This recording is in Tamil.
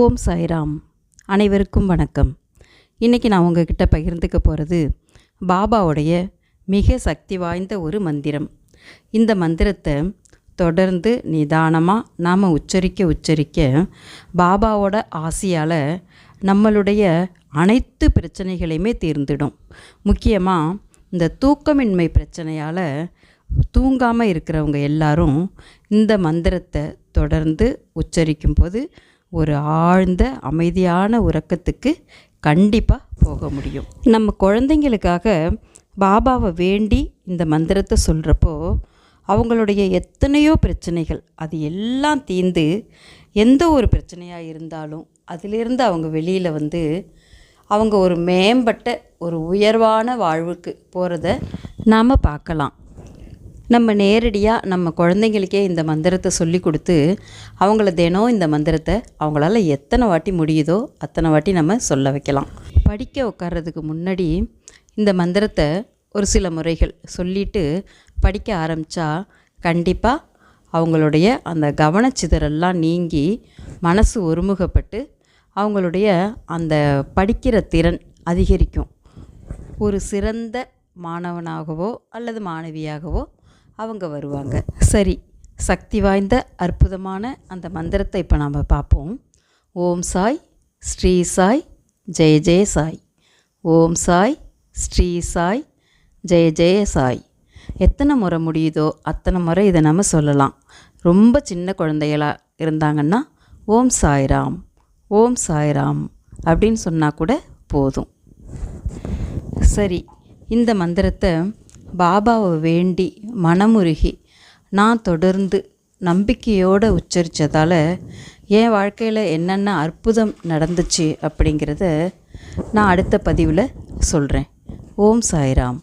ஓம் சாய்ராம். அனைவருக்கும் வணக்கம். இன்றைக்கி நான் உங்ககிட்ட பகிர்ந்துக்க போகிறது பாபாவுடைய மிக சக்தி வாய்ந்த ஒரு மந்திரம். இந்த மந்திரத்தை தொடர்ந்து நிதானமாக நாம் உச்சரிக்க பாபாவோட ஆசியால் நம்மளுடைய அனைத்து பிரச்சனைகளையுமே தீர்ந்துடும். முக்கியமாக இந்த தூக்கமின்மை பிரச்சனையால் தூங்காமல் இருக்கிறவங்க எல்லாரும் இந்த மந்திரத்தை தொடர்ந்து உச்சரிக்கும்போது ஒரு ஆழ்ந்த அமைதியான உறக்கத்துக்கு கண்டிப்பாக போக முடியும். நம்ம குழந்தைங்களுக்காக பாபாவை வேண்டி இந்த மந்திரத்தை சொல்கிறப்போ அவங்களுடைய எத்தனையோ பிரச்சனைகள் அது எல்லாம் தீர்ந்து எந்த ஒரு பிரச்சனையாக இருந்தாலும் அதிலிருந்து அவங்க வெளியில் வந்து அவங்க ஒரு மேம்பட்ட ஒரு உயர்வான வாழ்வுக்கு போகிறத நாம் பார்க்கலாம். நம்ம நேரடியாக நம்ம குழந்தைங்களுக்கே இந்த மந்திரத்தை சொல்லி கொடுத்து அவங்கள தினம் இந்த மந்திரத்தை அவங்களால எத்தனை வாட்டி முடியுதோ அத்தனை வாட்டி நம்ம சொல்ல வைக்கலாம். படிக்க உட்கார்றதுக்கு முன்னாடி இந்த மந்திரத்தை ஒரு சில முறைகள் சொல்லிவிட்டு படிக்க ஆரம்பித்தா கண்டிப்பாக அவங்களுடைய அந்த கவனச்சிதறெல்லாம் நீங்கி மனசு ஒருமுகப்பட்டு அவங்களுடைய அந்த படிக்கிற திறன் அதிகரிக்கும். ஒரு சிறந்த மாணவனாகவோ அல்லது மாணவியாகவோ அவங்க வருவாங்க. சரி, சக்தி வாய்ந்த அற்புதமான அந்த மந்திரத்தை இப்போ நாம் பார்ப்போம். ஓம் சாய், ஸ்ரீ சாய், ஜெய ஜெய சாய். ஓம் சாய், ஸ்ரீ சாய், ஜெய ஜெய சாய். எத்தனை முறை முடியுதோ அத்தனை முறை இதை நம்ம சொல்லலாம். ரொம்ப சின்ன குழந்தைகளாக இருந்தாங்கன்னா ஓம் சாய்ராம், ஓம் சாய்ராம் அப்படின்னு சொன்னால் கூட போதும். சரி, இந்த மந்திரத்தை பாபாவை வேண்டி மனமுருகி நான் தொடர்ந்து நம்பிக்கையோடு உச்சரித்ததால் என் வாழ்க்கையில் என்னென்ன அற்புதம் நடந்துச்சு அப்படிங்கிறத நான் அடுத்த பதிவில் சொல்கிறேன். ஓம் சாய்ராம்.